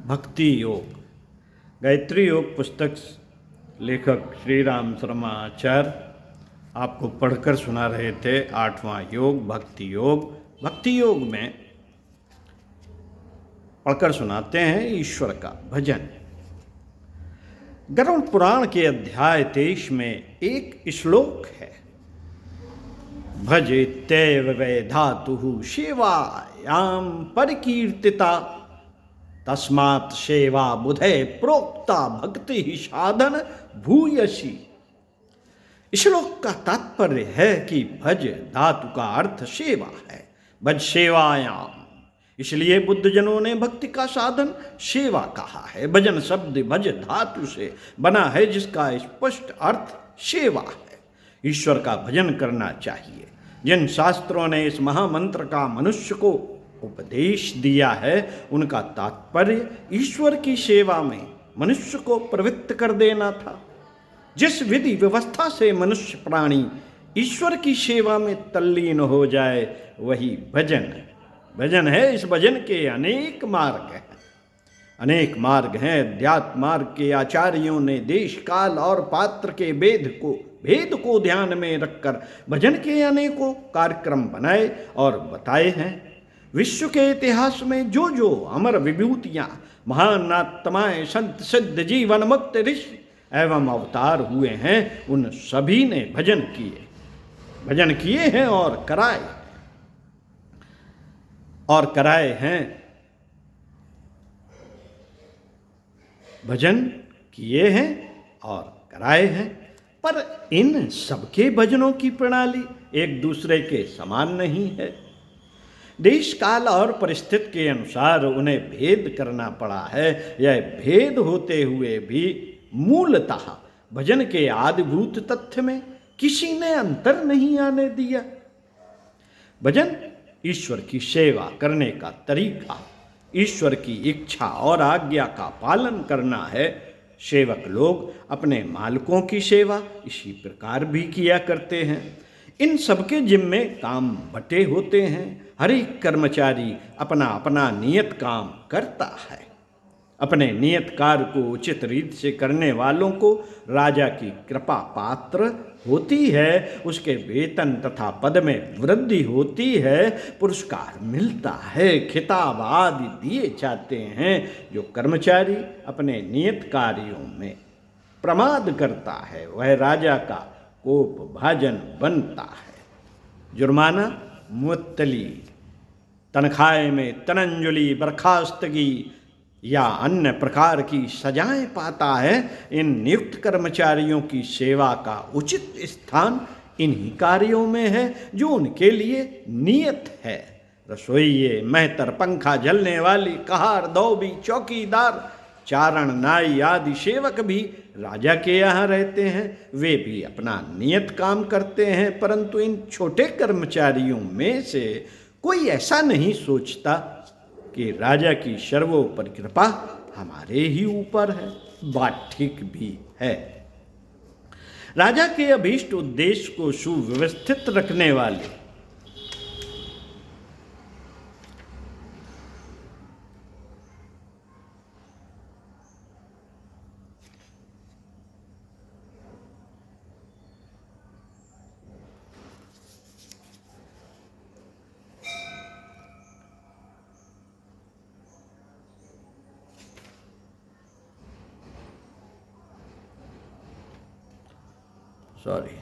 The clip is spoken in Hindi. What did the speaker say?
भक्ति योग। गायत्री योग पुस्तक लेखक श्री राम शर्मा आचार्य आपको पढ़कर सुना रहे थे। 8वां योग भक्ति योग। भक्ति योग में पढ़कर सुनाते हैं ईश्वर का भजन। गरुड़ पुराण के अध्याय 23 में एक श्लोक है, भजेत्यैव वै धातुः सेवायां परिकीर्तिता तस्मात् सेवा बुधे प्रोक्ता भक्ति ही साधन भूयसी। श्लोक का तात्पर्य है कि भज धातु का अर्थ सेवा है, भज सेवायाम, इसलिए बुद्ध जनों ने भक्ति का साधन सेवा कहा है। भजन शब्द भज धातु से बना है जिसका स्पष्ट अर्थ सेवा है। ईश्वर का भजन करना चाहिए। जिन शास्त्रों ने इस महामंत्र का मनुष्य को उपदेश दिया है उनका तात्पर्य ईश्वर की सेवा में मनुष्य को प्रवृत्त कर देना था। जिस विधि व्यवस्था से मनुष्य प्राणी ईश्वर की सेवा में तल्लीन हो जाए वही भजन है। भजन है। इस भजन के अनेक मार्ग हैं। अनेक मार्ग हैं। अध्यात्म मार्ग के आचार्यों ने देश काल और पात्र के भेद को ध्यान में रखकर भजन के अनेकों कार्यक्रम बनाए और बताए हैं। विश्व के इतिहास में जो जो अमर विभूतियां, महान आत्माएं, संत सिद्ध, जीवन मुक्त ऋषि एवं अवतार हुए हैं उन सभी ने भजन किए हैं और कराए हैं। भजन किए हैं और कराए हैं। पर इन सबके भजनों की प्रणाली एक दूसरे के समान नहीं है। देश काल और परिस्थिति के अनुसार उन्हें भेद करना पड़ा है। यह भेद होते हुए भी मूलतः भजन के आदिभूत तथ्य में किसी ने अंतर नहीं आने दिया। भजन ईश्वर की सेवा करने का तरीका, ईश्वर की इच्छा और आज्ञा का पालन करना है। सेवक लोग अपने मालिकों की सेवा इसी प्रकार भी किया करते हैं। इन सबके जिम्मे काम बटे होते हैं। हर एक कर्मचारी अपना अपना नियत काम करता है। अपने नियत कार्य को उचित रीति से करने वालों को राजा की कृपा पात्र होती है। उसके वेतन तथा पद में वृद्धि होती है, पुरस्कार मिलता है, खिताब आदि दिए जाते हैं। जो कर्मचारी अपने नियत कार्यों में प्रमाद करता है वह राजा का कोप भाजन बनता है। जुर्माना, मुअत्तली, तनख्वाह में तनंजुली, बर्खास्तगी या अन्य प्रकार की सजाएं पाता है। इन नियुक्त कर्मचारियों की सेवा का उचित स्थान इन्हीं कार्यों में है जो उनके लिए नियत है। रसोइये, मेहतर, पंखा झलने वाली, कहार, धोबी, चौकीदार, चारण, नाई आदि सेवक भी राजा के यहाँ रहते हैं। वे भी अपना नियत काम करते हैं। परंतु इन छोटे कर्मचारियों में से कोई ऐसा नहीं सोचता कि राजा की सर्वोपरि कृपा हमारे ही ऊपर है। बात ठीक भी है। राजा के अभीष्ट उद्देश्य को सुव्यवस्थित रखने वाले सॉरी